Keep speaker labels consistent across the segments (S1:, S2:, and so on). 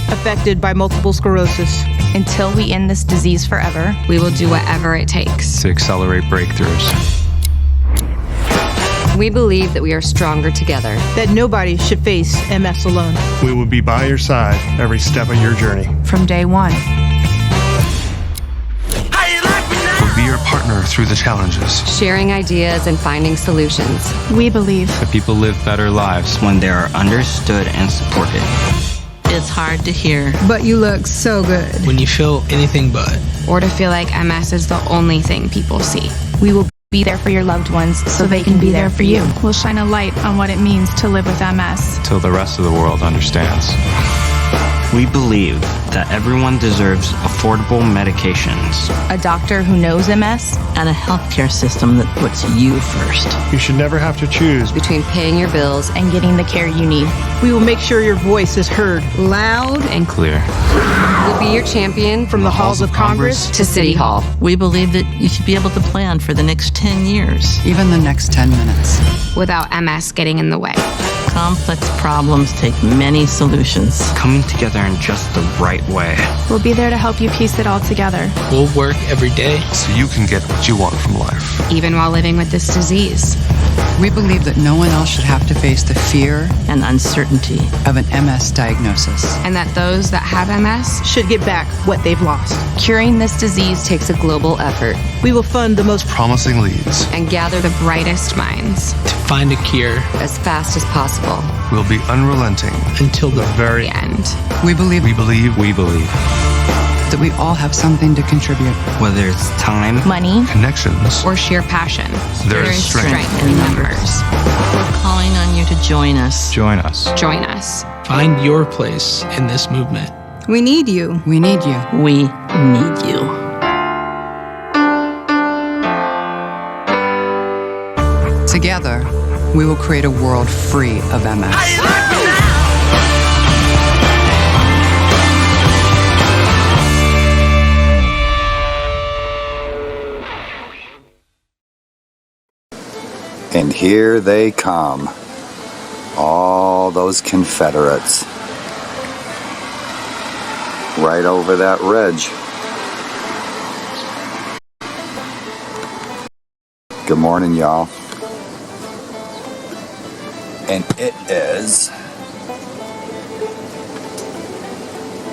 S1: affected by multiple sclerosis.
S2: Until we end this disease forever,
S3: we will do whatever it takes
S4: to accelerate breakthroughs.
S3: We believe that we are stronger together.
S1: That nobody should face MS alone.
S5: We will be by your side every step of your journey.
S2: From day one.
S6: We'll be your partner through the challenges.
S3: Sharing ideas and finding solutions.
S2: We believe
S4: that people live better lives
S7: when they are understood and supported.
S8: It's hard to hear.
S9: But you look so good.
S10: When you feel anything but.
S3: Or to feel like MS is the only thing people see.
S2: We will be there for your loved ones so they can be there for you.
S11: We'll shine a light on what it means to live with MS.
S4: Till the rest of the world understands.
S7: We believe that everyone deserves affordable medications.
S2: A doctor who knows MS.
S8: And a healthcare system that puts you first.
S5: You should never have to choose
S3: between paying your bills
S2: and getting the care you need.
S1: We will make sure your voice is heard loud
S3: and
S4: clear.
S3: We'll be your champion
S1: from the halls of Congress
S3: to City Hall.
S8: We believe that you should be able to plan for the next 10 years.
S12: Even the next 10 minutes.
S3: Without MS getting in the way.
S8: Complex problems take many solutions.
S7: Coming together in just the right way.
S11: We'll be there to help you piece it all together.
S10: We'll work every day
S6: so you can get what you want from life.
S3: Even while living with this disease.
S12: We believe that no one else should have to face the fear
S8: and uncertainty
S12: of an MS diagnosis.
S3: And that those that have MS
S1: should get back what they've lost.
S3: Curing this disease takes a global effort.
S1: We will fund the most
S6: promising leads
S3: and gather the brightest minds
S10: to find a cure
S3: as fast as possible.
S6: We'll be unrelenting
S10: until the very
S3: end.
S12: We believe
S6: that
S12: we all have something to contribute.
S7: Whether it's time,
S2: money,
S6: connections,
S3: or sheer passion,
S6: there is strength
S3: in numbers.
S8: We're calling on you to join us.
S4: Join us.
S3: Join us.
S10: Find your place in this movement.
S9: We need you.
S12: We need you.
S8: We need you.
S12: Together, we will create a world free of MS.
S13: And here they come, all those Confederates, right over that ridge. Good morning, y'all. And it is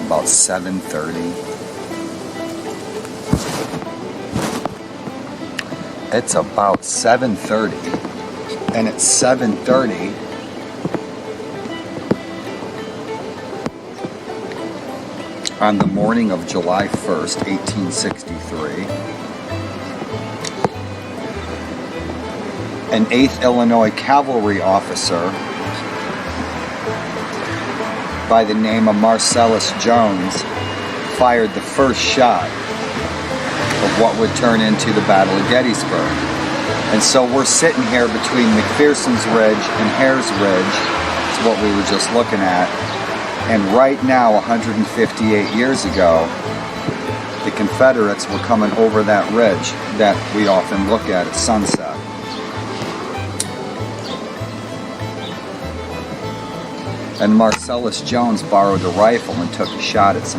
S13: about 7:30. It's about 7:30. And it's 7:30 on the morning of July 1st, 1863. An 8th Illinois cavalry officer by the name of Marcellus Jones fired the first shot of what would turn into the Battle of Gettysburg. And so we're sitting here between McPherson's Ridge and Hare's Ridge. It's what we were just looking at. And right now, 158 years ago, the Confederates were coming over that ridge that we often look at sunset. And Marcellus Jones borrowed a rifle and took a shot at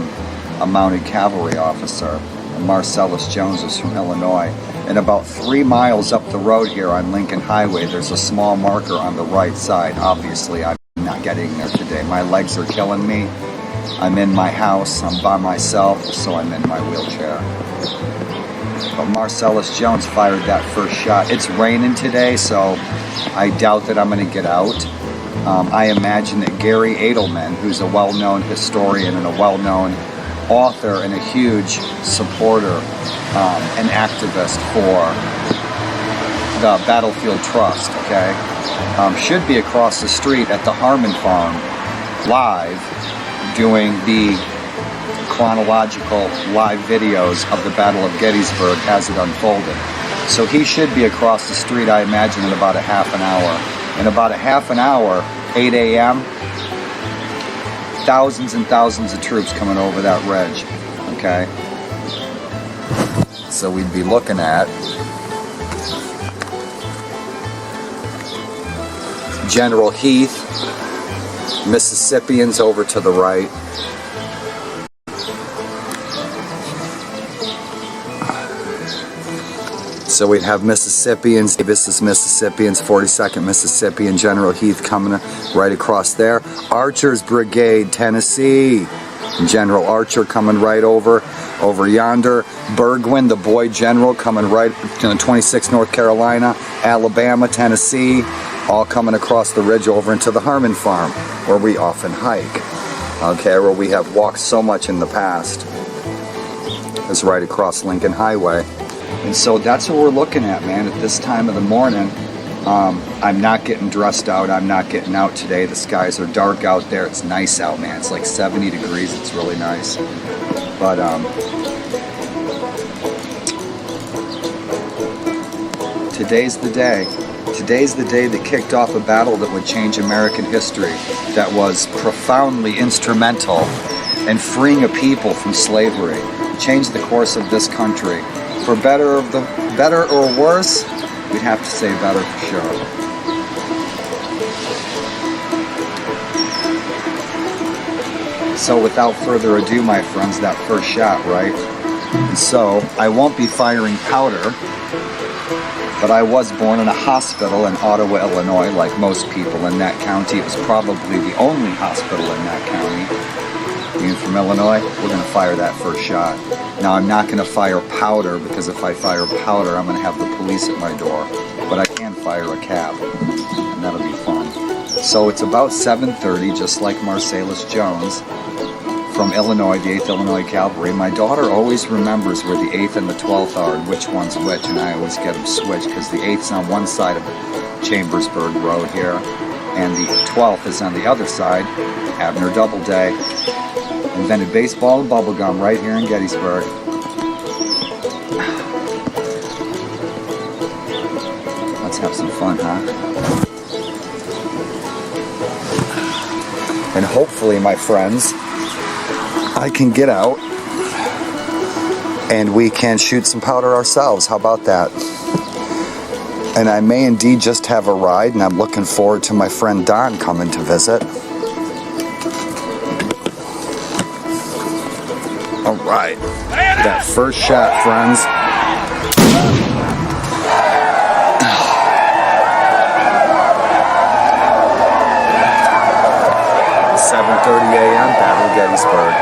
S13: a mounted cavalry officer. And Marcellus Jones is from Illinois. And about 3 miles up the road here on Lincoln Highway, there's a small marker on the right side. Obviously, I'm not getting there today. My legs are killing me. I'm in my house. I'm by myself, so I'm in my wheelchair. But Marcellus Jones fired that first shot. It's raining today, so I doubt that I'm going to get out. I imagine that Gary Edelman, who's a well-known historian and a well-known author and a huge supporter and activist for the Battlefield Trust, okay, should be across the street at the Harmon Farm live doing the chronological live videos of the Battle of Gettysburg as it unfolded. So he should be across the street, I imagine, in about a half an hour. In about a half an hour, 8 a.m., thousands and thousands of troops coming over that ridge, okay? So we'd be looking at General Heath, Mississippians over to the right, So we'd have Mississippians, this is Mississippians, 42nd Mississippi, and General Heath coming right across there. Archer's Brigade, Tennessee. General Archer coming right over yonder. Burgwin, the boy general, coming right to 26 North Carolina, Alabama, Tennessee, all coming across the ridge over into the Harmon Farm, where we often hike. Okay, where we have walked so much in the past. It's right across Lincoln Highway. And so that's what we're looking at, man, at this time of the morning. I'm not getting dressed out. I'm not getting out today. The skies are dark out there. It's nice out, man. It's like 70 degrees. It's really nice. But today's the day. Today's the day that kicked off a battle that would change American history, that was profoundly instrumental in freeing a people from slavery, changed the course of this country. For better or worse, we'd have to say better for sure. So without further ado, my friends, that first shot, right? And so I won't be firing powder, but I was born in a hospital in Ottawa, Illinois, like most people in that county. It was probably the only hospital in that county. Being from Illinois, we're going to fire that first shot. Now, I'm not going to fire powder, because if I fire powder, I'm going to have the police at my door. But I can fire a cap, and that'll be fun. So it's about 7:30, just like Marcellus Jones from Illinois, the 8th Illinois Cavalry. My daughter always remembers where the 8th and the 12th are and which one's which, and I always get them switched, because the 8th's on one side of Chambersburg Road here, and the 12th is on the other side, Abner Doubleday. Invented baseball and bubblegum right here in Gettysburg. Let's have some fun, huh? And hopefully, my friends, I can get out and we can shoot some powder ourselves. How about that? And I may indeed just have a ride, and I'm looking forward to my friend Don coming to visit. All right, that first shot, friends. 7:30 a.m. Battle of Gettysburg.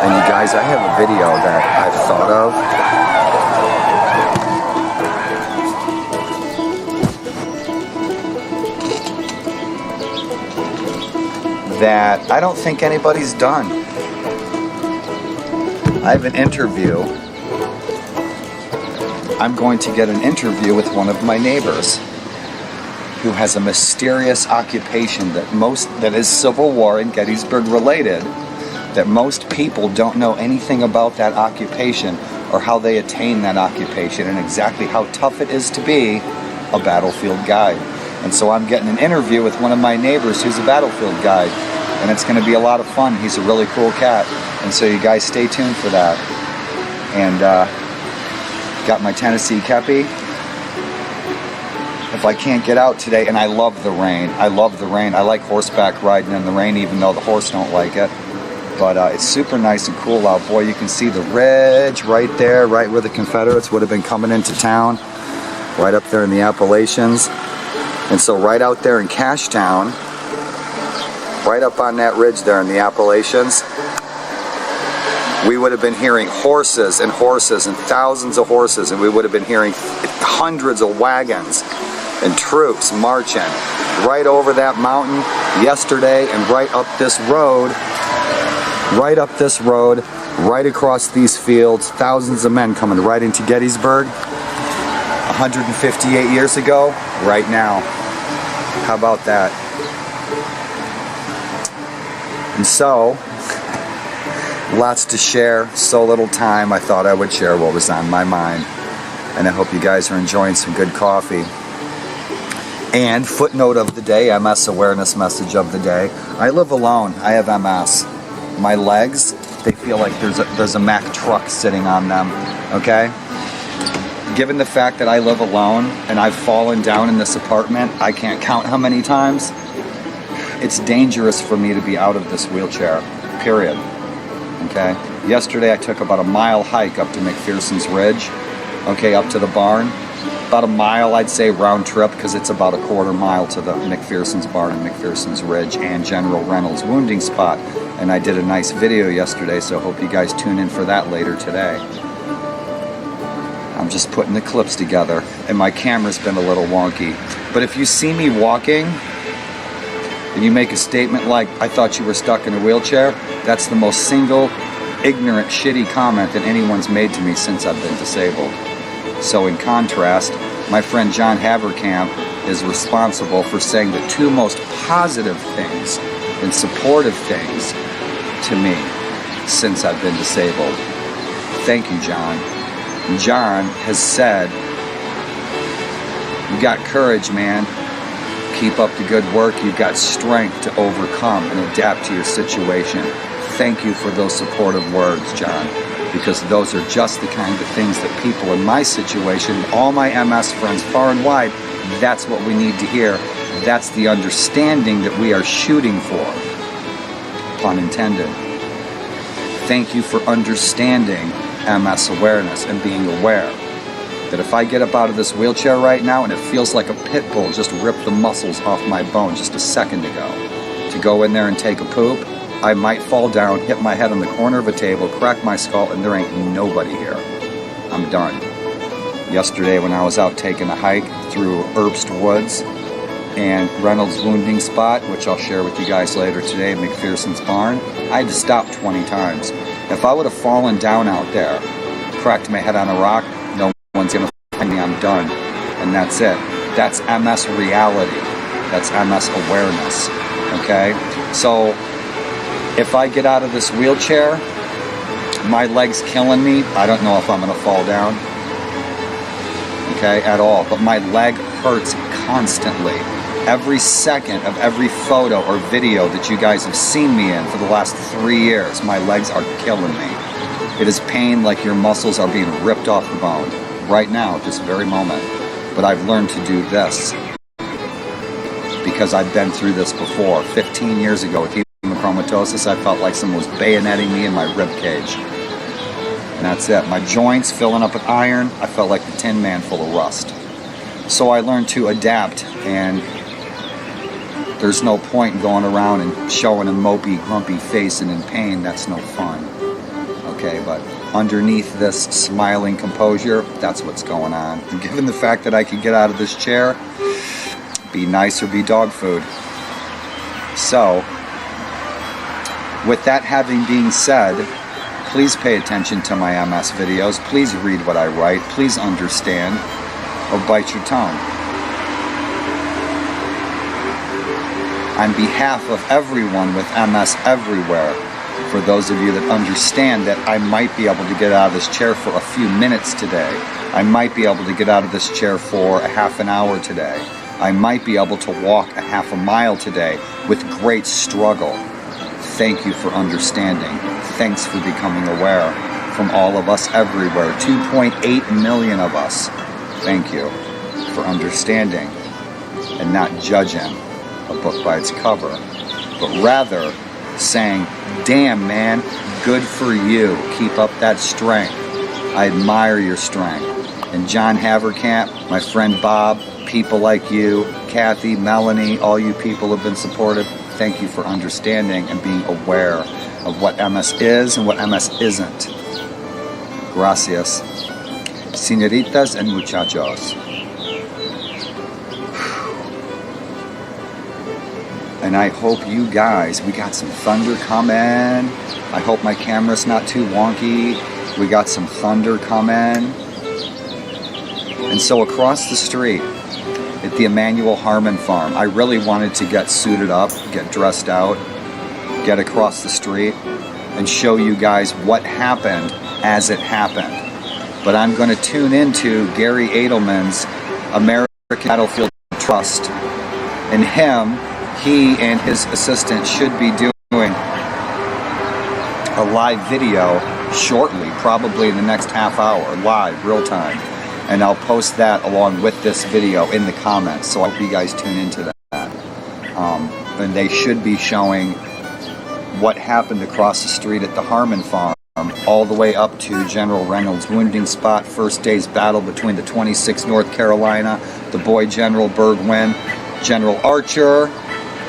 S13: And you guys, I have a video that I've thought of that I don't think anybody's done. I have an interview. I'm going to get an interview with one of my neighbors who has a mysterious occupation that is Civil War and Gettysburg related, that most people don't know anything about that occupation or how they attain that occupation and exactly how tough it is to be a battlefield guide. And so I'm getting an interview with one of my neighbors who's a battlefield guide, and it's going to be a lot of fun. He's a really cool cat. And so you guys stay tuned for that. And got my Tennessee kepi. If I can't get out today, and I love the rain. I love the rain. I like horseback riding in the rain, even though the horse don't like it. But it's super nice and cool out. Boy, you can see the ridge right there, right where the Confederates would have been coming into town. Right up there in the Appalachians. And so right out there in Cashtown, right up on that ridge there in the Appalachians, we would have been hearing horses and horses and thousands of horses, and we would have been hearing hundreds of wagons and troops marching right over that mountain yesterday, and right up this road, right across these fields, thousands of men coming right into Gettysburg 158 years ago, right now. How about that? And so, lots to share, so little time. I thought I would share what was on my mind. And I hope you guys are enjoying some good coffee. And footnote of the day, MS awareness message of the day. I live alone. I have MS. My legs, they feel like there's a Mack truck sitting on them, okay? Given the fact that I live alone and I've fallen down in this apartment, I can't count how many times, it's dangerous for me to be out of this wheelchair, period. Okay? Yesterday I took about a mile hike up to McPherson's Ridge, okay, up to the barn. about a mile, I'd say, round trip, because it's about a quarter mile to the McPherson's barn and McPherson's Ridge and General Reynolds wounding spot. And I did a nice video yesterday, so I hope you guys tune in for that later today. I'm just putting the clips together, and my camera's been a little wonky. But if you see me walking, and you make a statement like, I thought you were stuck in a wheelchair, that's the most single, ignorant, shitty comment that anyone's made to me since I've been disabled. So in contrast, my friend John Haverkamp is responsible for saying the two most positive things and supportive things to me since I've been disabled. Thank you, John. John has said, you got courage, man. Keep up the good work. You've got strength to overcome and adapt to your situation. Thank you for those supportive words, John, because those are just the kind of things that people in my situation, all my MS friends far and wide, that's what we need to hear. That's the understanding that we are shooting for. Pun intended. Thank you for understanding MS awareness and being aware that if I get up out of this wheelchair right now and it feels like a pit bull just ripped the muscles off my bone just a second ago, to go in there and take a poop, I might fall down, hit my head on the corner of a table, crack my skull, and there ain't nobody here. I'm done. Yesterday when I was out taking a hike through Herbst Woods and Reynolds wounding spot, which I'll share with you guys later today, McPherson's barn, I had to stop 20 times. If I would have fallen down out there, cracked my head on a rock, no one's gonna find me, I'm done. And that's it. That's MS reality. That's MS awareness. Okay? So if I get out of this wheelchair, my leg's killing me, I don't know if I'm gonna fall down. Okay, at all. But my leg hurts constantly. Every second of every photo or video that you guys have seen me in for the last 3 years, my legs are killing me. It is pain like your muscles are being ripped off the bone right now at this very moment. But I've learned to do this because I've been through this before. 15 years ago with hemochromatosis, I felt like someone was bayoneting me in my rib cage. And that's it. My joints filling up with iron, I felt like the Tin Man full of rust. So I learned to adapt, and there's no point in going around and showing a mopey, grumpy face and in pain. That's no fun. Okay, but underneath this smiling composure, that's what's going on. And given the fact that I could get out of this chair, be nice or be dog food. So, with that having been said, please pay attention to my MS videos. Please read what I write. Please understand, or bite your tongue. On behalf of everyone with MS everywhere, for those of you that understand that I might be able to get out of this chair for a few minutes today, I might be able to get out of this chair for a half an hour today, I might be able to walk a half a mile today with great struggle. Thank you for understanding. Thanks for becoming aware from all of us everywhere, 2.8 million of us. Thank you for understanding and not judging a book by its cover, but rather saying, damn man, good for you. Keep up that strength. I admire your strength. And John Haverkamp, my friend Bob, people like you, Kathy, Melanie, all you people have been supportive. Thank you for understanding and being aware of what MS is and what MS isn't. Gracias. Señoritas and muchachos. And I hope you guys, we got some thunder coming. I hope my camera's not too wonky. We got some thunder coming. And so across the street at the Emmanuel Harmon farm, I really wanted to get suited up, get dressed out, get across the street and show you guys what happened as it happened. But I'm going to tune into Gary Edelman's American Battlefield Trust. And he and his assistant should be doing a live video shortly, probably in the next half hour, live, real time. And I'll post that along with this video in the comments, so I hope you guys tune into that. And they should be showing what happened across the street at the Harmon farm all the way up to General Reynolds' wounding spot, first day's battle between the 26th North Carolina, the boy General Burgoyne, General Archer,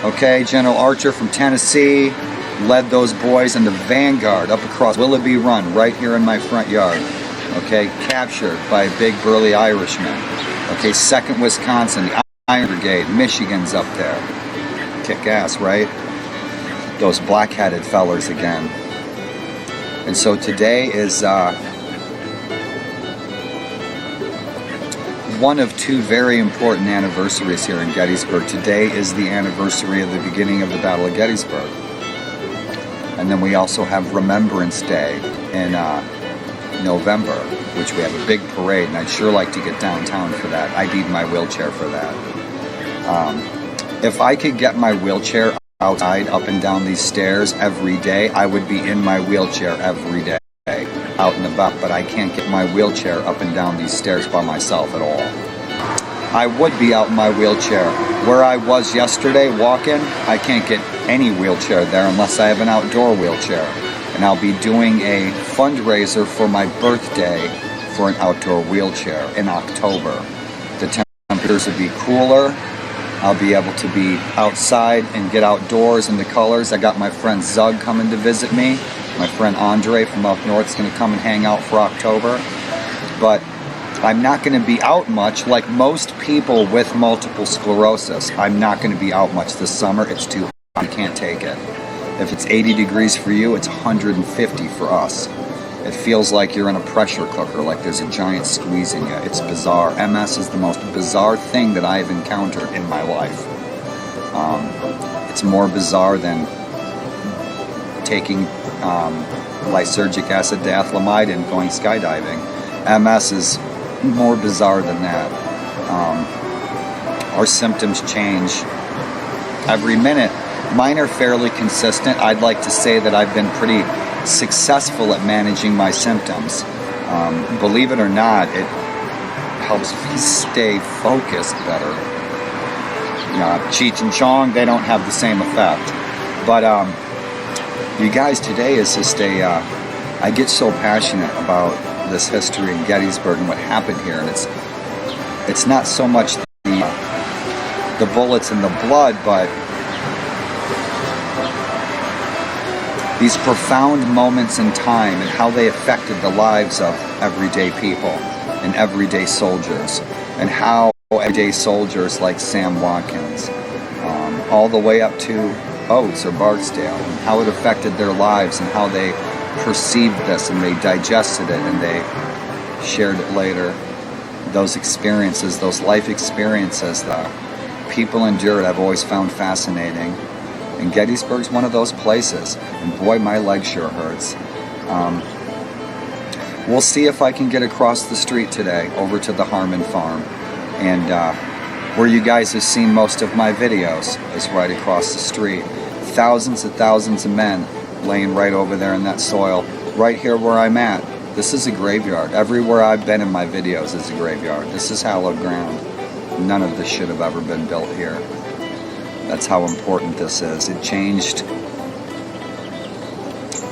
S13: okay, General Archer from Tennessee, led those boys in the vanguard up across Willoughby Run, right here in my front yard, okay, captured by a big burly Irishman, okay, 2nd Wisconsin, the Iron Brigade, Michigan's up there, kick ass, right? Those black-headed fellers again. And so today is one of 2 very important anniversaries here in Gettysburg. Today is the anniversary of the beginning of the Battle of Gettysburg. And then we also have Remembrance Day in November, which we have a big parade, and I'd sure like to get downtown for that. I need my wheelchair for that. If I could get my wheelchair outside, up and down these stairs every day, I would be in my wheelchair every day, out and about, but I can't get my wheelchair up and down these stairs by myself at all. I would be out in my wheelchair. Where I was yesterday walking, I can't get any wheelchair there unless I have an outdoor wheelchair. And I'll be doing a fundraiser for my birthday for an outdoor wheelchair in October. The temperatures will be cooler. I'll be able to be outside and get outdoors in the colors. I got my friend Zug coming to visit me. My friend Andre from up north is going to come and hang out for October. But I'm not going to be out much like most people with multiple sclerosis. I'm not going to be out much this summer. It's too hot. I can't take it. If it's 80 degrees for you, it's 150 for us. It feels like you're in a pressure cooker, like there's a giant squeezing you. It's bizarre. MS is the most bizarre thing that I've encountered in my life. It's more bizarre than taking lysergic acid diethylamide and going skydiving. MS is more bizarre than that. Our symptoms change every minute. Mine are fairly consistent. I'd like to say that I've been pretty successful at managing my symptoms. Believe it or not, it helps me stay focused better. Cheech and Chong, they don't have the same effect. But you guys, today is just I get so passionate about this history in Gettysburg and what happened here, and it's not so much the bullets and the blood, but these profound moments in time and how they affected the lives of everyday people and everyday soldiers, and how everyday soldiers like Sam Watkins, all the way up to Oates or Barksdale, and how it affected their lives and how they perceived this and they digested it and they shared it later. Those experiences, those life experiences that people endured, I've always found fascinating. And Gettysburg's one of those places. And boy, my leg sure hurts. We'll see if I can get across the street today over to the Harmon Farm. And where you guys have seen most of my videos is right across the street. Thousands and thousands of men laying right over there in that soil. Right here where I'm at. This is a graveyard. Everywhere I've been in my videos is a graveyard. This is hallowed ground. None of this should have ever been built here. That's how important this is. It changed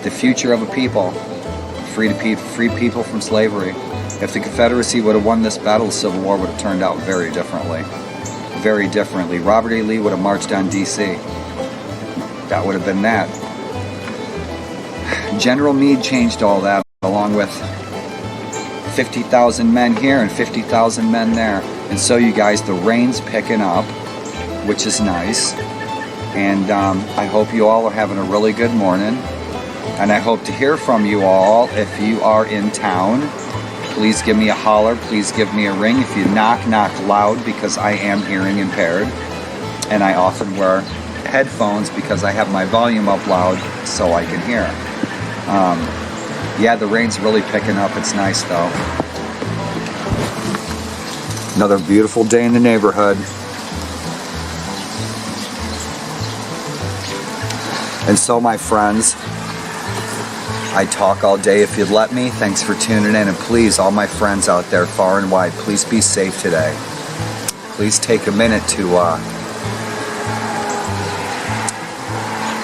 S13: the future of a people. Freed people from slavery. If the Confederacy would have won this battle, the Civil War would have turned out very differently. Very differently. Robert E. Lee would have marched on D.C. That would have been that. General Meade changed all that, along with 50,000 men here and 50,000 men there. And so you guys, the rain's picking up, which is nice. And I hope you all are having a really good morning. And I hope to hear from you all. If you are in town, please give me a holler. Please give me a ring. If you knock, knock loud, because I am hearing impaired. And I often wear headphones because I have my volume up loud so I can hear. Yeah, the rain's really picking up. It's nice though. Another beautiful day in the neighborhood. And so, my friends, I talk all day if you'd let me. Thanks for tuning in. And please, all my friends out there far and wide, please be safe today. Please take a minute to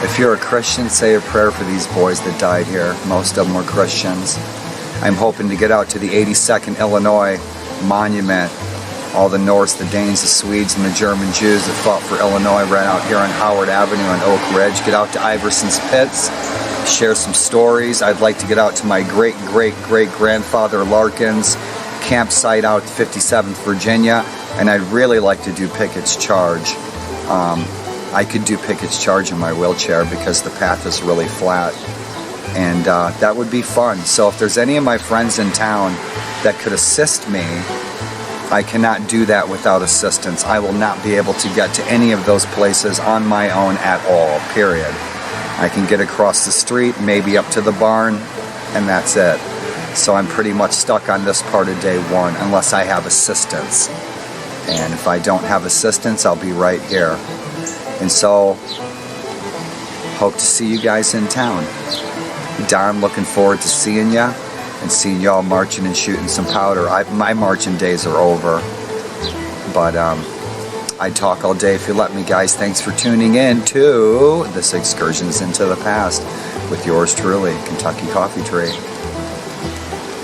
S13: If you're a Christian, say a prayer for these boys that died here. Most of them were Christians. I'm hoping to get out to the 82nd Illinois Monument. All the Norse, the Danes, the Swedes, and the German Jews that fought for Illinois right out here on Howard Avenue and Oak Ridge. Get out to Iverson's Pits, share some stories. I'd like to get out to my great-great-great-grandfather Larkin's campsite out at 57th Virginia, and I'd really like to do Pickett's Charge. I could do Pickett's Charge in my wheelchair because the path is really flat, and that would be fun. So if there's any of my friends in town that could assist me, I cannot do that without assistance. I will not be able to get to any of those places on my own at all, period. I can get across the street, maybe up to the barn, and that's it. So I'm pretty much stuck on this part of day one unless I have assistance. And if I don't have assistance, I'll be right here. And so, hope to see you guys in town. Darn looking forward to seeing ya and seeing y'all marching and shooting some powder. My marching days are over, but I'd talk all day if you let me, guys. Thanks for tuning in to this Excursions into the Past with yours truly, Kentucky Coffee Tree.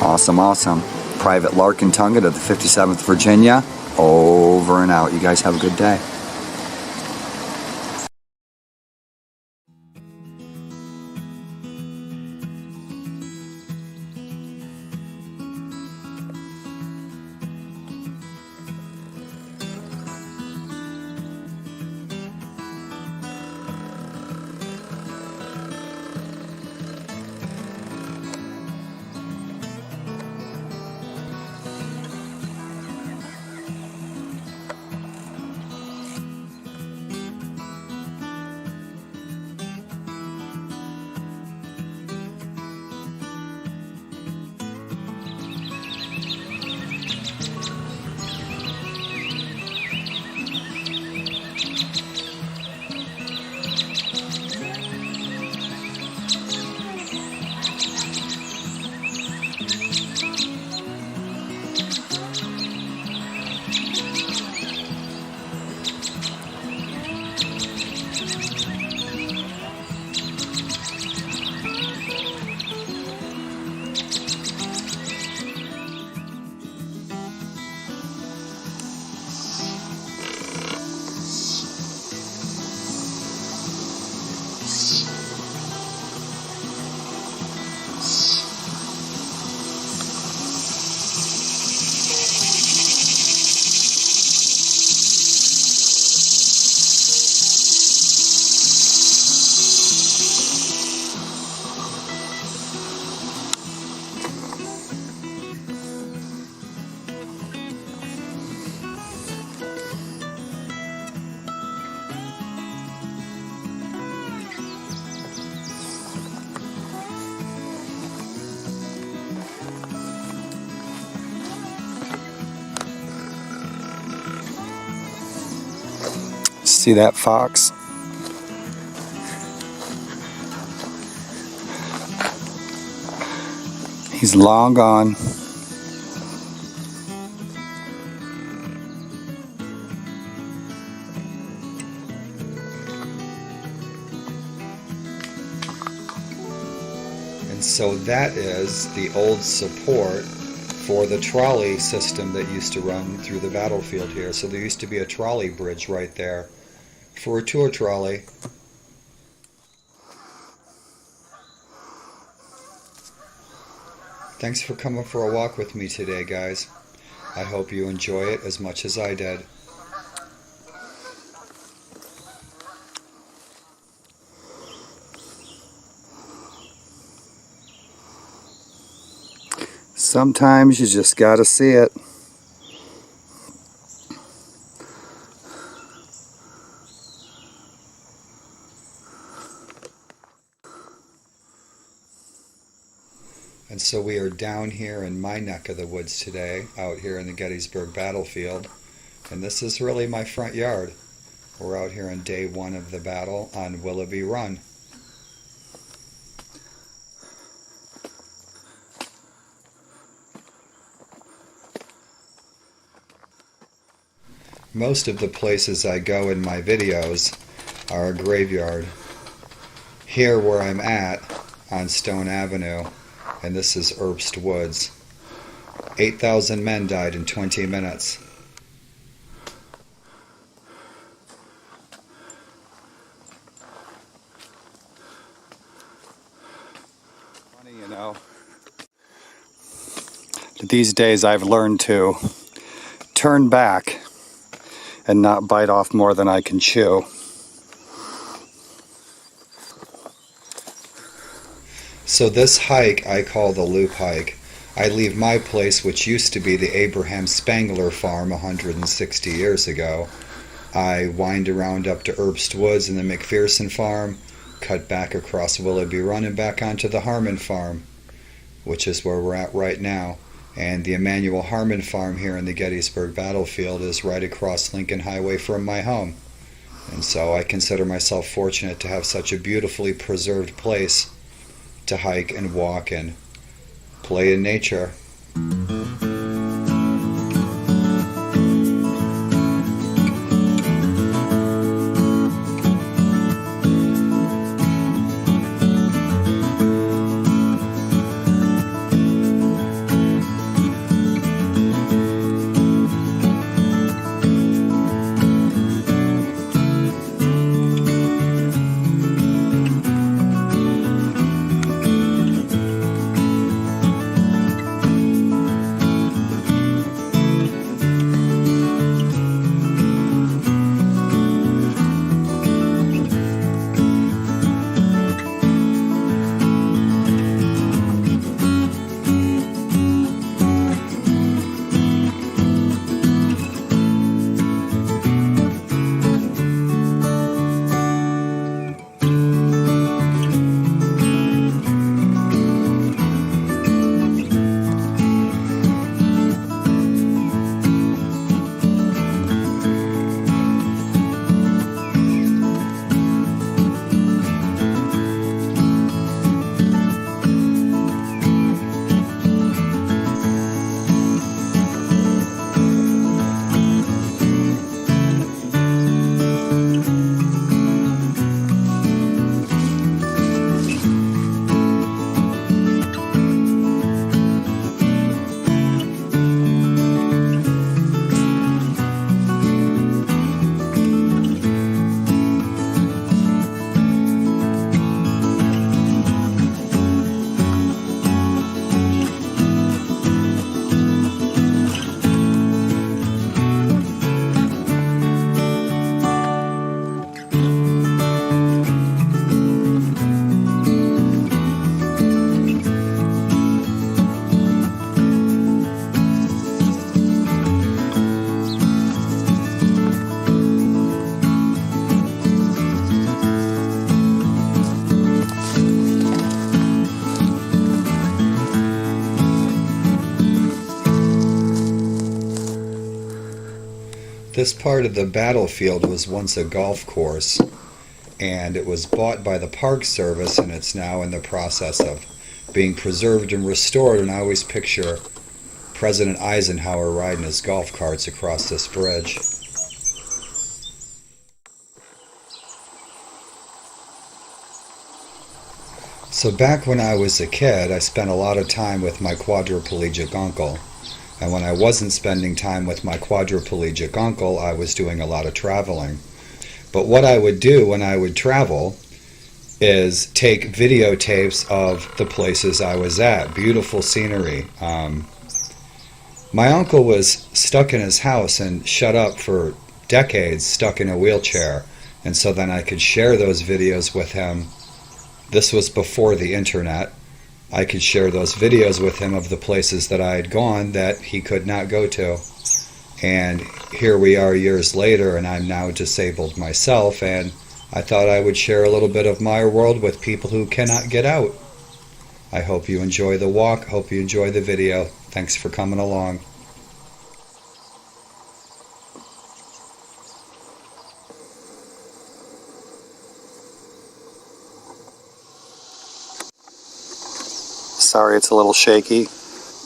S13: Awesome, awesome. Private Larkin Tunga to the 57th Virginia. Over and out. You guys have a good day. See that fox? He's long gone. And so that is the old support for the trolley system that used to run through the battlefield here. So there used to be a trolley bridge right there for a tour trolley. Thanks for coming for a walk with me today, guys. I hope you enjoy it as much as I did. Sometimes you just gotta see it. And so we are down here in my neck of the woods today, out here in the Gettysburg battlefield. And this is really my front yard. We're out here on day one of the battle on Willoughby Run. Most of the places I go in my videos are a graveyard. here where I'm at on Stone Avenue, and this is Erbst Woods. 8,000 men died in 20 minutes. Funny, you know. These days I've learned to turn back and not bite off more than I can chew. So this hike I call the loop hike. I leave my place, which used to be the Abraham Spangler farm 160 years ago. I wind around up to Erbst Woods and the McPherson farm, cut back across Willoughby Run and back onto the Harmon farm, which is where we're at right now. And the Emmanuel Harmon farm here in the Gettysburg battlefield is right across Lincoln Highway from my home. And so I consider myself fortunate to have such a beautifully preserved place to hike and walk and play in nature. This part of the battlefield was once a golf course, and it was bought by the Park Service, and it's now in the process of being preserved and restored. And I always picture President Eisenhower riding his golf carts across this bridge. So back when I was a kid, I spent a lot of time with my quadriplegic uncle. And when I wasn't spending time with my quadriplegic uncle, I was doing a lot of traveling. But what I would do when I would travel is take videotapes of the places I was at. Beautiful scenery. My uncle was stuck in his house and shut up for decades, stuck in a wheelchair. And so then I could share those videos with him. This was before the internet. I could share those videos with him of the places that I had gone that he could not go to. And here we are years later, and I'm now disabled myself, and I thought I would share a little bit of my world with people who cannot get out. I hope you enjoy the walk, hope you enjoy the video. Thanks for coming along. Sorry it's a little shaky,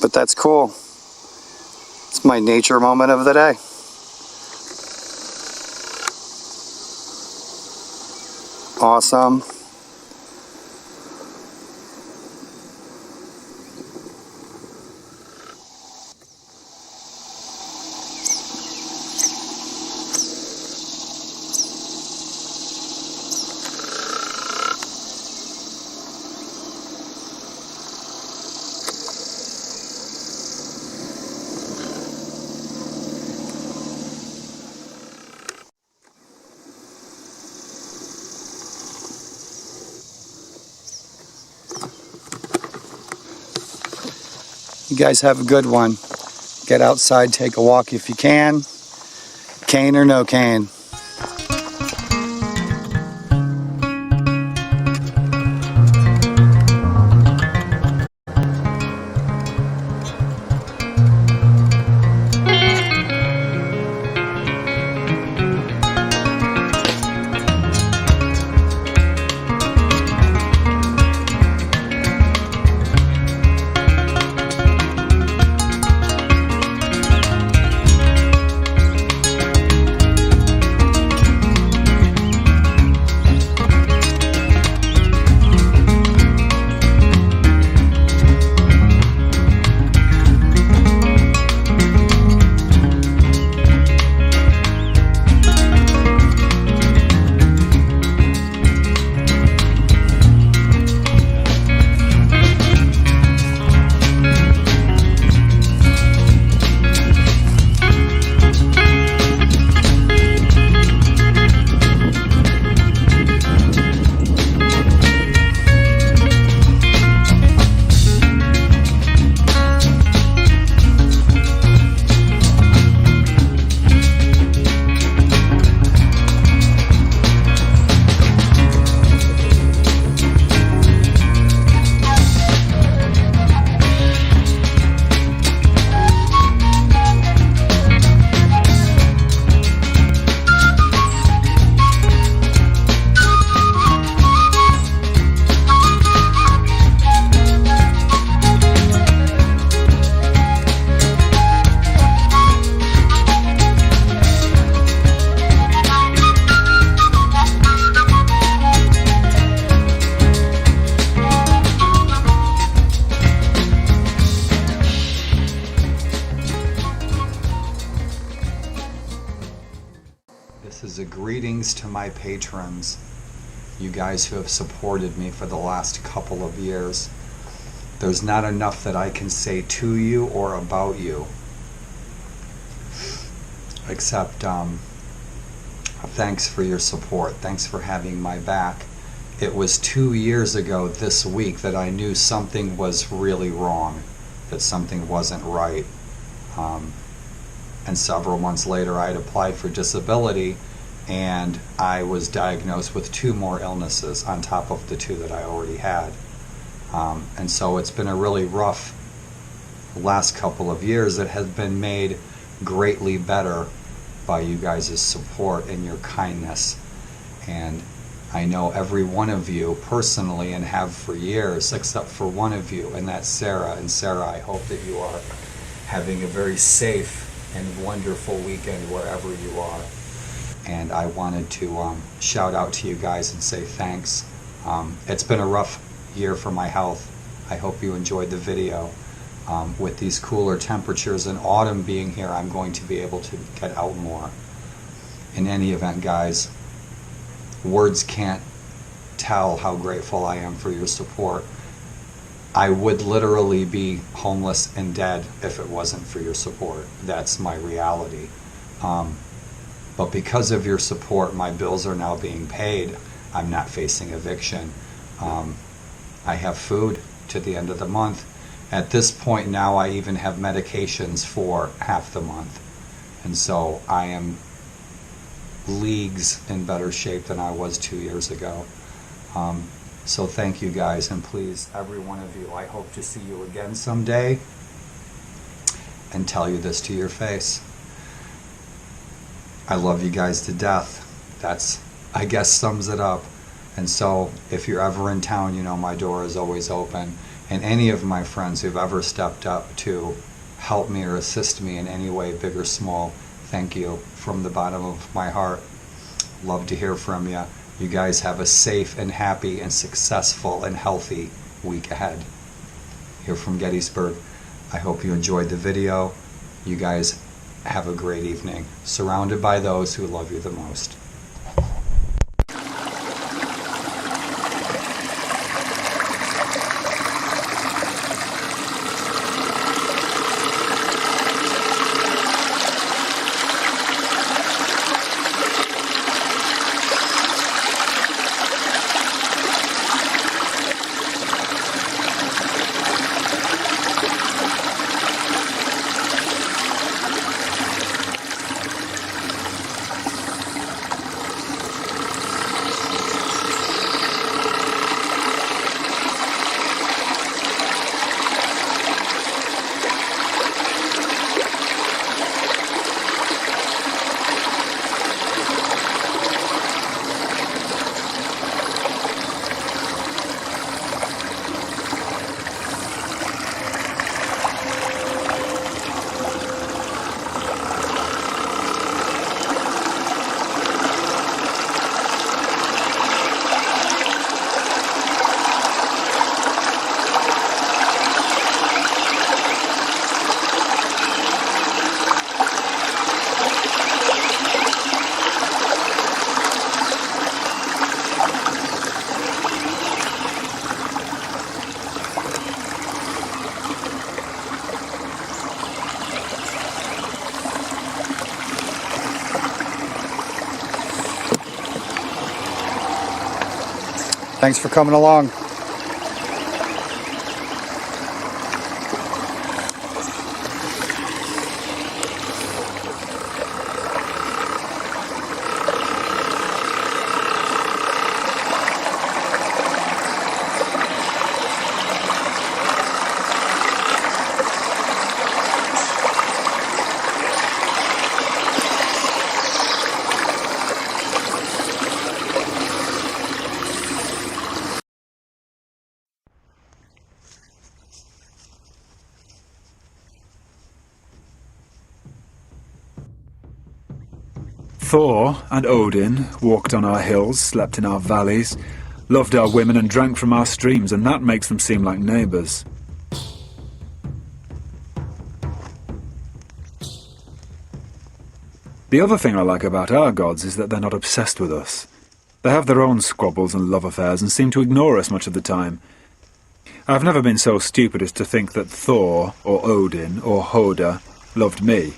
S13: but that's cool. It's my nature moment of the day. Awesome. You guys have a good one. Get outside, take a walk if you can. Cane or no cane. This is a greetings to my patrons, you guys who have supported me for the last couple of years. There's not enough that I can say to you or about you, except thanks for your support. Thanks for having my back. It was 2 years ago this week that I knew something was really wrong, that something wasn't right. And several months later I had applied for disability, and I was diagnosed with 2 more illnesses on top of the 2 that I already had. And so it's been a really rough last couple of years that has been made greatly better by you guys' support and your kindness. And I know every one of you personally and have for years, except for one of you, and that's Sarah. And Sarah, I hope that you are having a very safe and wonderful weekend wherever you are. And I wanted to shout out to you guys and say thanks. It's been a rough year for my health. I hope you enjoyed the video. With these cooler temperatures and autumn being here, I'm going to be able to get out more. In any event, guys, words can't tell how grateful I am for your support. I would literally be homeless and dead if it wasn't for your support. That's my reality. But because of your support, my bills are now being paid. I'm not facing eviction. I have food to the end of the month. At this point now, I even have medications for half the month. And so I am leagues in better shape than I was 2 years ago. So thank you guys, and please, every one of you, I hope to see you again someday and tell you this to your face. I love you guys to death. That's, I guess, sums it up. And so if you're ever in town, you know my door is always open. And any of my friends who've ever stepped up to help me or assist me in any way, big or small, thank you from the bottom of my heart. Love to hear from you. You guys have a safe and happy and successful and healthy week ahead. Here from Gettysburg. I hope you enjoyed the video. You guys have a great evening, surrounded by those who love you the most. Thanks for coming along.
S14: Thor and Odin walked on our hills, slept in our valleys, loved our women and drank from our streams, and that makes them seem like neighbours. The other thing I like about our gods is that they're not obsessed with us. They have their own squabbles and love affairs and seem to ignore us much of the time. I've never been so stupid as to think that Thor, or Odin, or Hoda loved me.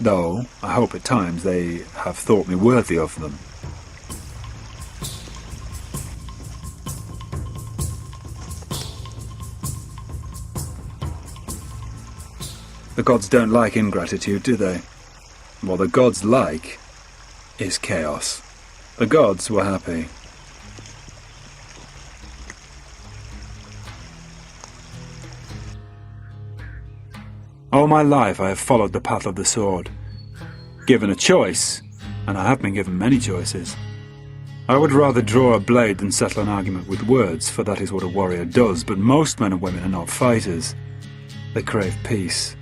S14: Though, I hope at times they have thought me worthy of them. The gods don't like ingratitude, do they? What the gods like is chaos. The gods were happy. All my life I have followed the path of the sword. Given a choice, and I have been given many choices, I would rather draw a blade than settle an argument with words, for that is what a warrior does, but most men and women are not fighters. They crave peace.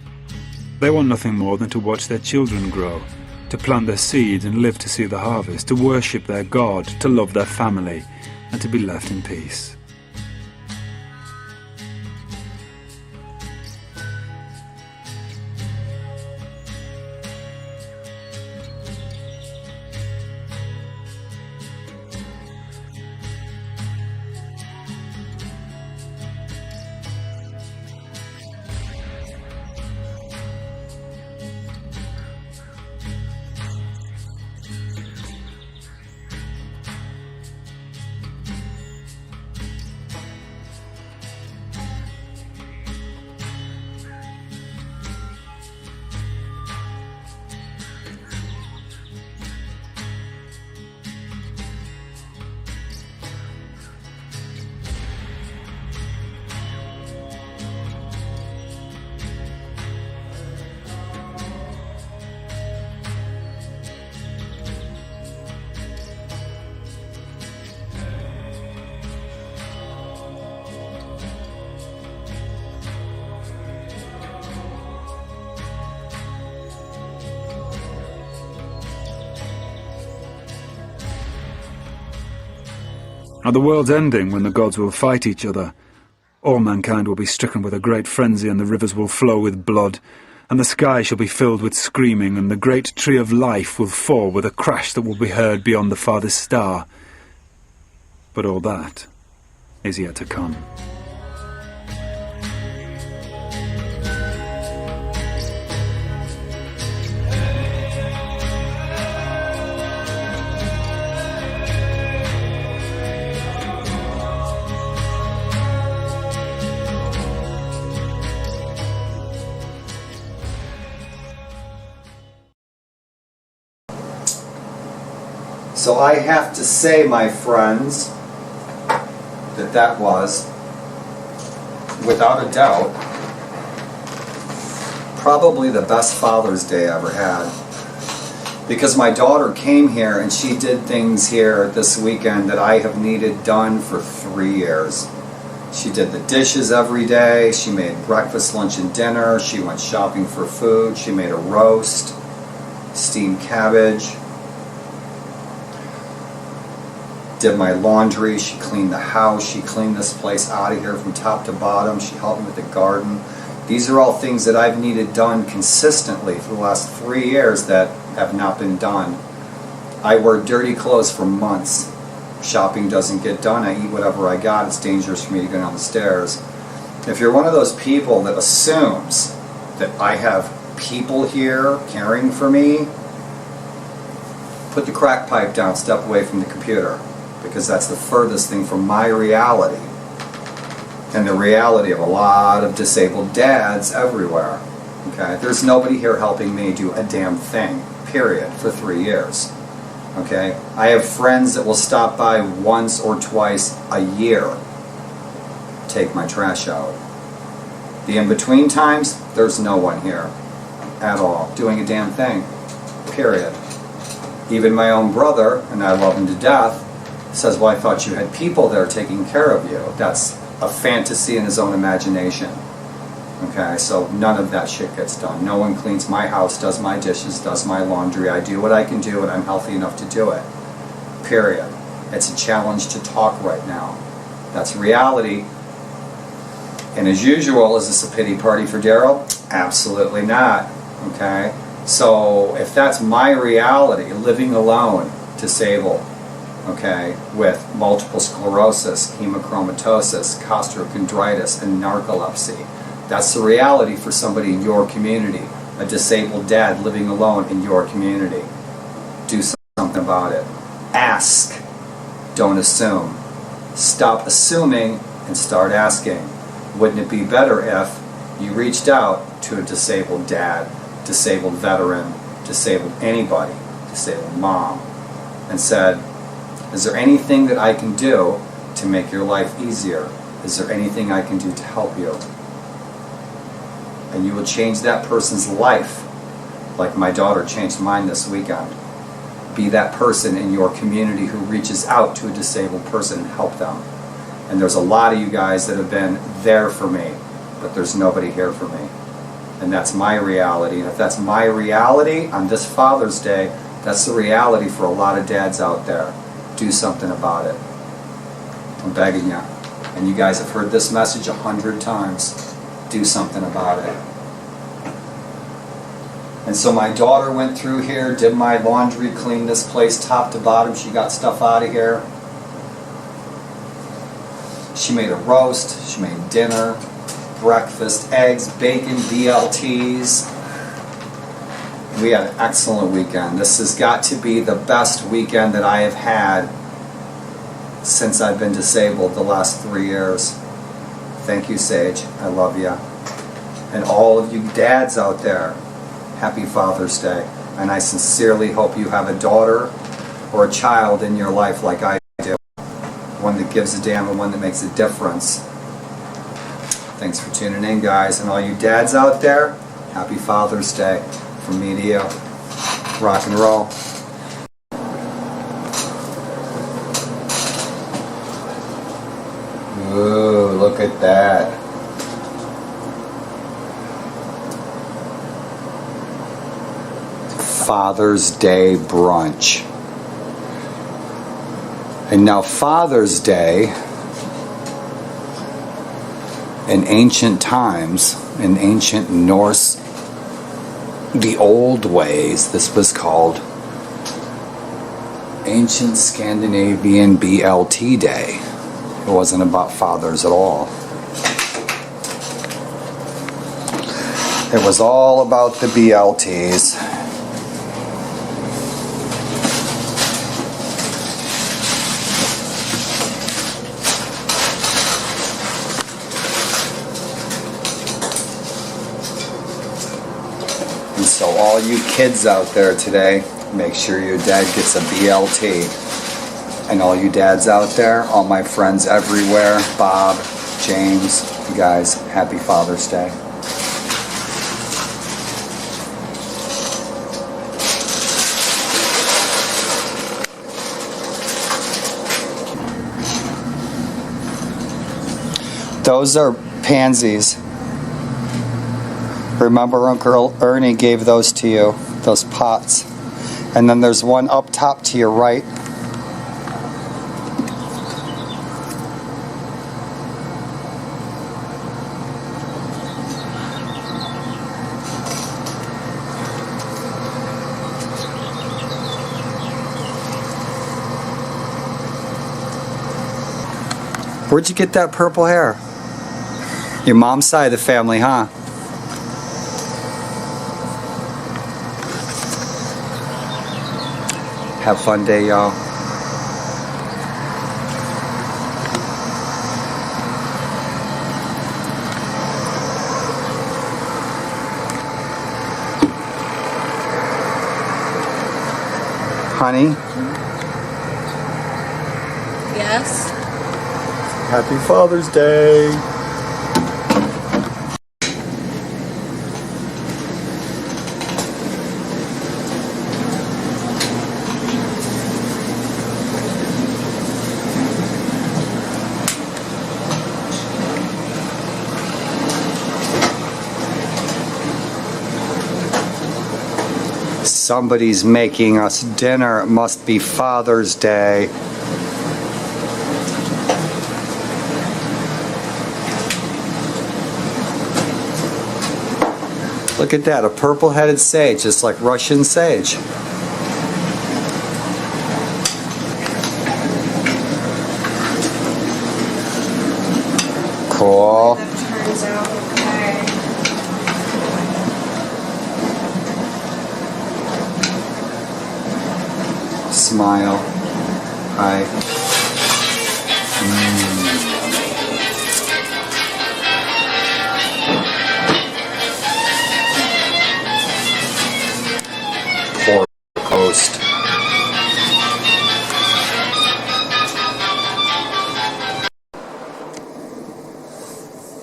S14: They want nothing more than to watch their children grow, to plant their seeds and live to see the harvest, to worship their God, to love their family, and to be left in peace. Now the world's ending when the gods will fight each other. All mankind will be stricken with a great frenzy, and the rivers will flow with blood, and the sky shall be filled with screaming, and the great tree of life will fall with a crash that will be heard beyond the farthest star. But all that is yet to come.
S13: So I have to say, my friends, that was, without a doubt, probably the best Father's Day I ever had. Because my daughter came here and she did things here this weekend that I have needed done for 3 years. She did the dishes every day, she made breakfast, lunch, and dinner, she went shopping for food, she made a roast, steamed cabbage, did my laundry, she cleaned the house, she cleaned this place out of here from top to bottom, she helped me with the garden. These are all things that I've needed done consistently for the last 3 years that have not been done. I wear dirty clothes for months. Shopping doesn't get done, I eat whatever I got, it's dangerous for me to go down the stairs. If you're one of those people that assumes that I have people here caring for me, put the crack pipe down, step away from the computer. because that's the furthest thing from my reality and the reality of a lot of disabled dads everywhere. Okay, there's nobody here helping me do a damn thing, period, for 3 years. Okay, I have friends that will stop by once or twice a year, take my trash out. The in-between times, there's no one here at all doing a damn thing, period. Even my own brother, and I love him to death, says, well, I thought you had people there taking care of you. That's a fantasy in his own imagination. Okay, so none of that shit gets done. No one cleans my house, does my dishes, does my laundry. I do what I can do, and I'm healthy enough to do it. Period. It's a challenge to talk right now. That's reality. And as usual, is this a pity party for Daryl? Absolutely not. Okay? So if that's my reality, living alone, disabled, okay, with multiple sclerosis, hemochromatosis, costochondritis, and narcolepsy, that's the reality for somebody in your community, a disabled dad living alone in your community. Do something about it. Ask. Don't assume. Stop assuming and start asking. Wouldn't it be better if you reached out to a disabled dad, disabled veteran, disabled anybody, disabled mom, and said, is there anything that I can do to make your life easier? Is there anything I can do to help you? And you will change that person's life, like my daughter changed mine this weekend. Be that person in your community who reaches out to a disabled person and help them. And there's a lot of you guys that have been there for me, but there's nobody here for me. And that's my reality. And if that's my reality on this Father's Day, that's the reality for a lot of dads out there. Do something about it. I'm begging you. And you guys have heard this message 100 times. Do something about it. And so my daughter went through here, did my laundry, cleaned this place top to bottom. She got stuff out of here. She made a roast, she made dinner, breakfast, eggs, bacon, BLTs. We had an excellent weekend. This has got to be the best weekend that I have had since I've been disabled the last 3 years. Thank you, Sage. I love you. And all of you dads out there, happy Father's Day. And I sincerely hope you have a daughter or a child in your life like I do. One that gives a damn and one that makes a difference. Thanks for tuning in, guys. And all you dads out there, happy Father's Day from me to you. Rock and roll. Ooh, look at that. Father's Day brunch. And now Father's Day, in ancient times, in ancient Norse, the old ways, this was called Ancient Scandinavian BLT Day. It wasn't about fathers at all. It was all about the BLTs. And so all you kids out there today, make sure your dad gets a BLT. And all you dads out there, all my friends everywhere, Bob, James, you guys, happy Father's Day. Those are pansies. Remember Uncle Ernie gave those to you, those pots. And then there's one up top to your right. Where'd you get that purple hair? Your mom's side of the family, huh? Have fun day, y'all. Honey?
S15: Yes?
S13: Happy Father's Day. Somebody's making us dinner. It must be Father's Day. Look at that, a purple-headed sage, just like Russian sage. Cool.
S15: That turns out okay.
S13: Smile. Hi. Poor host.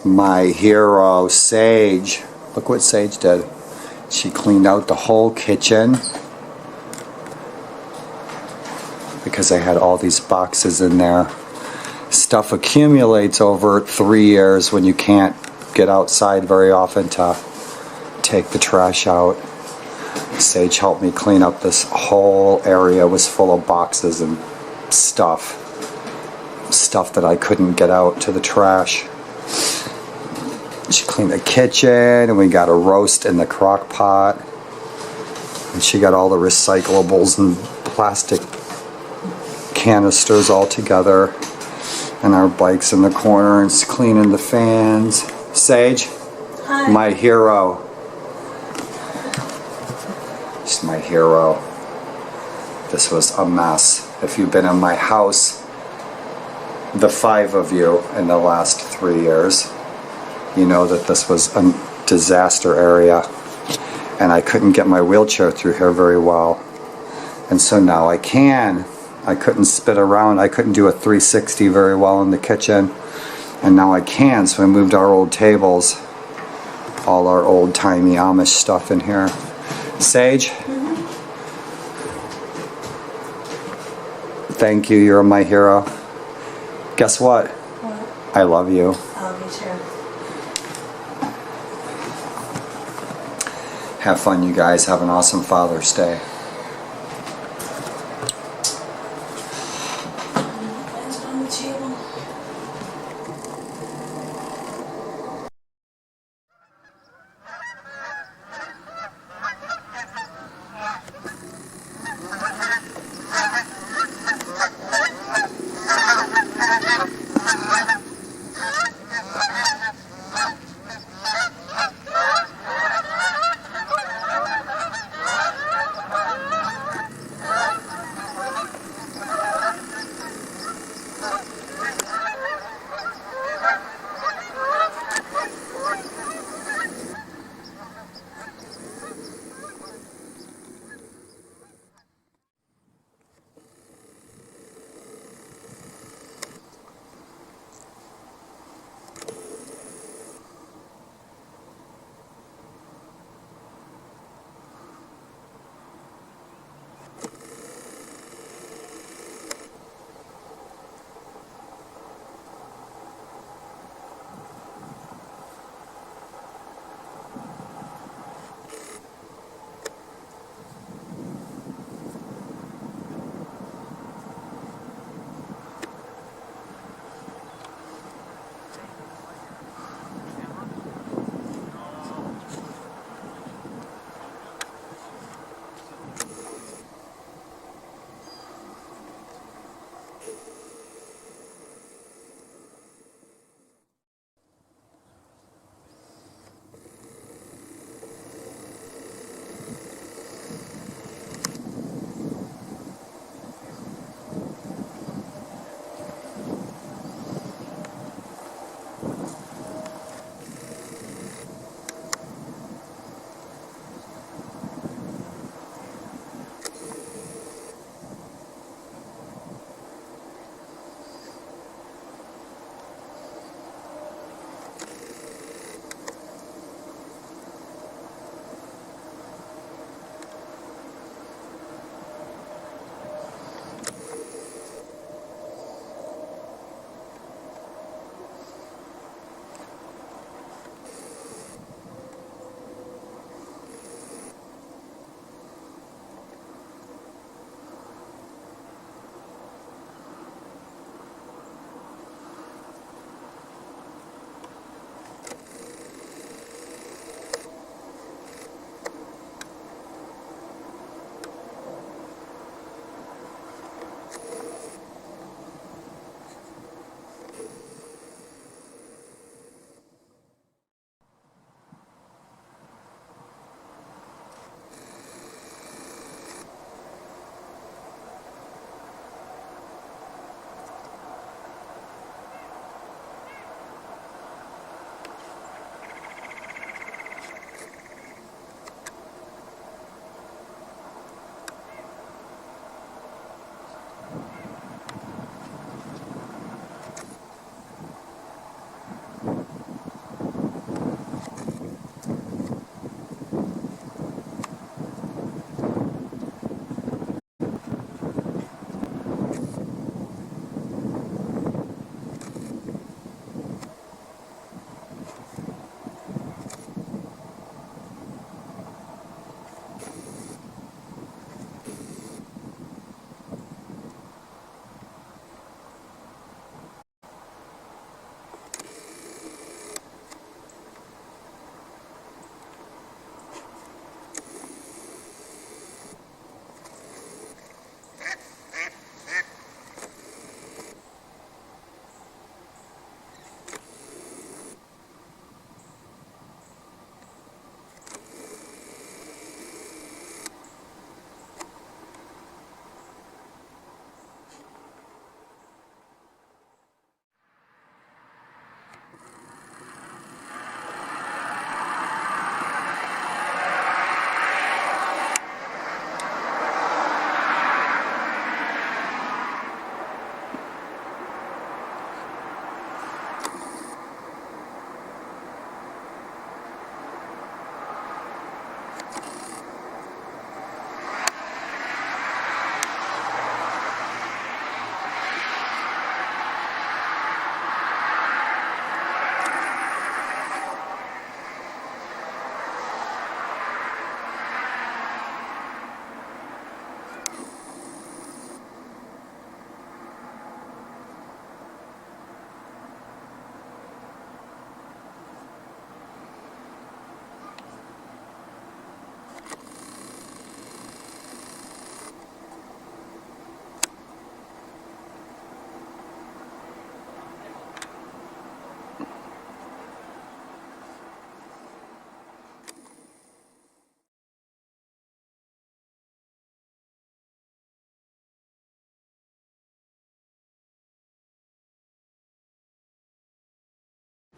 S13: My hero, Sage. Look what Sage did. She cleaned out the whole kitchen because I had all these boxes in there. Stuff accumulates over 3 years when you can't get outside very often to take the trash out. Sage helped me clean up this whole area. It was full of boxes and stuff that I couldn't get out to the trash. She cleaned the kitchen, and we got a roast in the crock pot. And she got all the recyclables and plastic canisters all together. And our bikes in the corner, and cleaning the fans. Sage?
S15: Hi.
S13: My hero. She's my hero. This was a mess. If you've been in my house, the 5 of you in the last 3 years, you know that this was a disaster area, and I couldn't get my wheelchair through here very well. And so now I can. I couldn't spit around. I couldn't do a 360 very well in the kitchen, and now I can. So I moved our old tables, all our old-timey Amish stuff in here. Sage? Thank you. You're my hero. Guess what?
S15: What?
S13: I love you.
S15: I love you too.
S13: Have fun, you guys. Have an awesome Father's Day.
S15: It's on the table.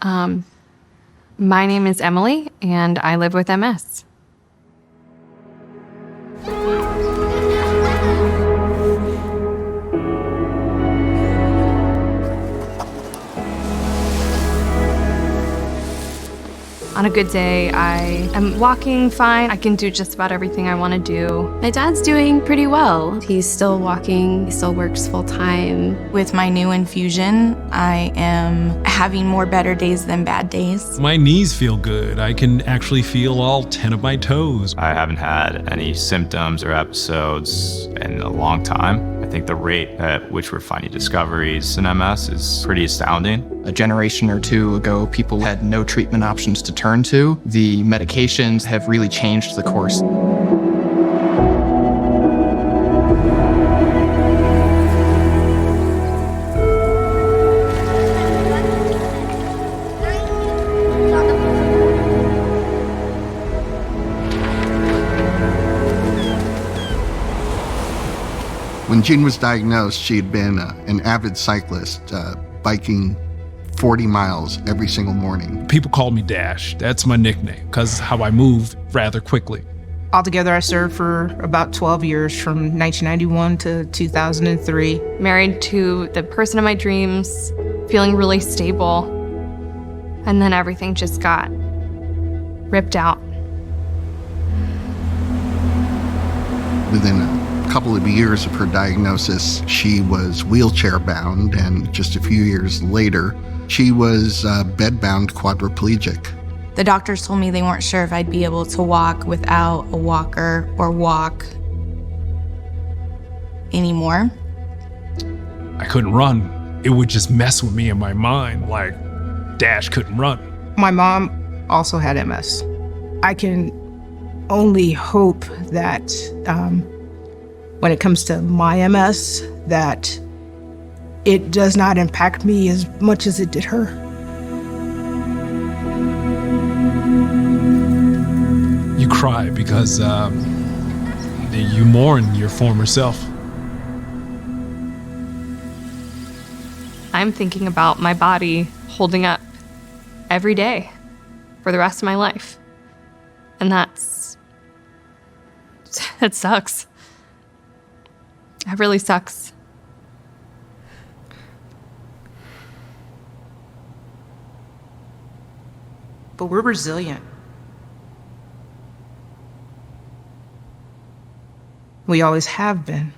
S16: My name is Emily, and I live with MS. On a good day, I am walking fine. I can do just about everything I want to do.
S17: My dad's doing pretty well. He's still walking, he still works full time.
S2: With my new infusion, I am having more better days than bad days.
S18: My knees feel good. I can actually feel all 10 of my toes.
S4: I haven't had any symptoms or episodes in a long time. I think the rate at which we're finding discoveries in MS is pretty astounding.
S19: A generation or two ago, people had no treatment options to turn to. The medications have really changed the course.
S20: When Jean was diagnosed, she had been an avid cyclist, biking 40 miles every single morning.
S18: People call me Dash. That's my nickname, because how I move rather quickly.
S1: Altogether, I served for about 12 years, from 1991 to 2003.
S16: Married to the person of my dreams, feeling really stable. And then everything just got ripped out.
S20: Within a couple of years of her diagnosis, she was wheelchair bound, and just a few years later, she was bed-bound quadriplegic.
S2: The doctors told me they weren't sure if I'd be able to walk without a walker or walk anymore.
S18: I couldn't run. It would just mess with me in my mind, like Dash couldn't run.
S1: My mom also had MS. I can only hope that when it comes to my MS, that it does not impact me as much as it did her.
S18: You cry because you mourn your former self.
S16: I'm thinking about my body holding up every day for the rest of my life. And that sucks. It really sucks.
S1: But we're resilient. We always have been.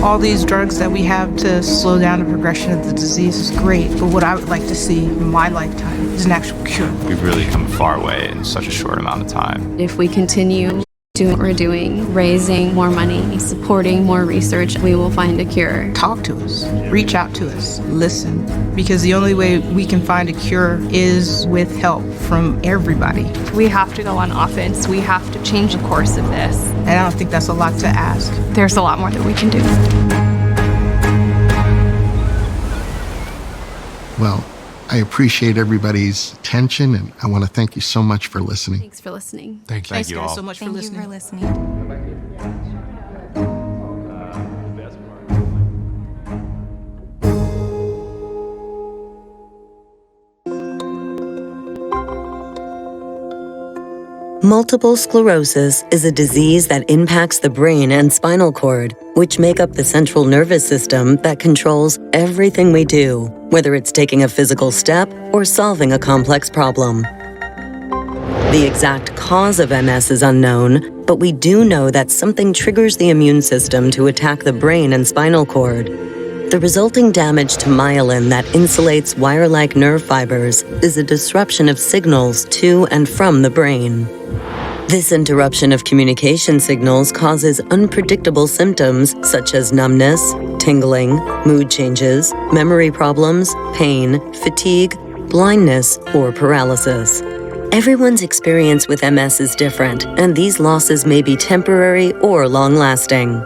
S1: All these drugs that we have to slow down the progression of the disease is great, but what I would like to see in my lifetime is an actual cure.
S4: We've really come a far way in such a short amount of time.
S17: If we continue doing what we're doing, raising more money, supporting more research, we will find a cure.
S1: Talk to us, reach out to us, listen, because the only way we can find a cure is with help from everybody.
S16: We have to go on offense. We have to change the course of this.
S1: And I don't think that's a lot to ask.
S16: There's a lot more that we can do.
S20: Well, I appreciate everybody's attention, and I want to thank you so much for listening.
S17: Thanks for listening.
S18: Thank you.
S1: Thanks
S4: you
S1: guys
S4: all.
S1: so much
S2: Thank
S1: for
S2: you
S1: listening.
S2: for listening.
S21: Multiple sclerosis is a disease that impacts the brain and spinal cord, which make up the central nervous system that controls everything we do, whether it's taking a physical step or solving a complex problem. The exact cause of MS is unknown, but we do know that something triggers the immune system to attack the brain and spinal cord. The resulting damage to myelin that insulates wire-like nerve fibers is a disruption of signals to and from the brain. This interruption of communication signals causes unpredictable symptoms such as numbness, tingling, mood changes, memory problems, pain, fatigue, blindness, or paralysis. Everyone's experience with MS is different, and these losses may be temporary or long-lasting.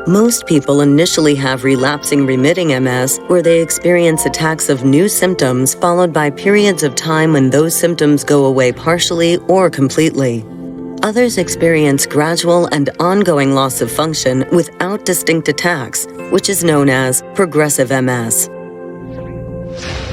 S21: Most people initially have relapsing remitting MS, where they experience attacks of new symptoms followed by periods of time when those symptoms go away partially or completely. Others experience gradual and ongoing loss of function without distinct attacks, which is known as progressive MS.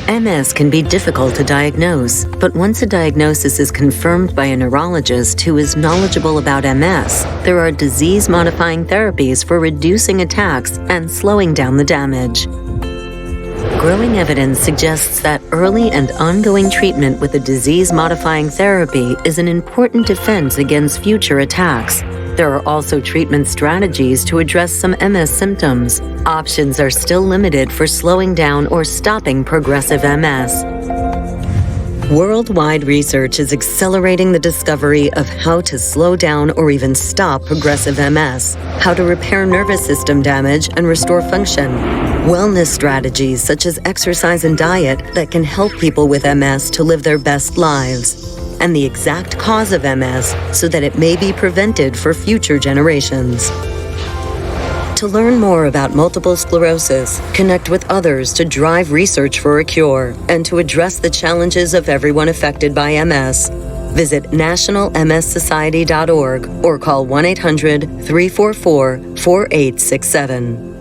S21: MS can be difficult to diagnose, but once a diagnosis is confirmed by a neurologist who is knowledgeable about MS, there are disease-modifying therapies for reducing attacks and slowing down the damage. Growing evidence suggests that early and ongoing treatment with a disease-modifying therapy is an important defense against future attacks. There are also treatment strategies to address some MS symptoms. Options are still limited for slowing down or stopping progressive MS. Worldwide research is accelerating the discovery of how to slow down or even stop progressive MS, how to repair nervous system damage and restore function, wellness strategies such as exercise and diet that can help people with MS to live their best lives, and the exact cause of MS so that it may be prevented for future generations. To learn more about multiple sclerosis, connect with others to drive research for a cure, and to address the challenges of everyone affected by MS, visit nationalmssociety.org or call 1-800-344-4867.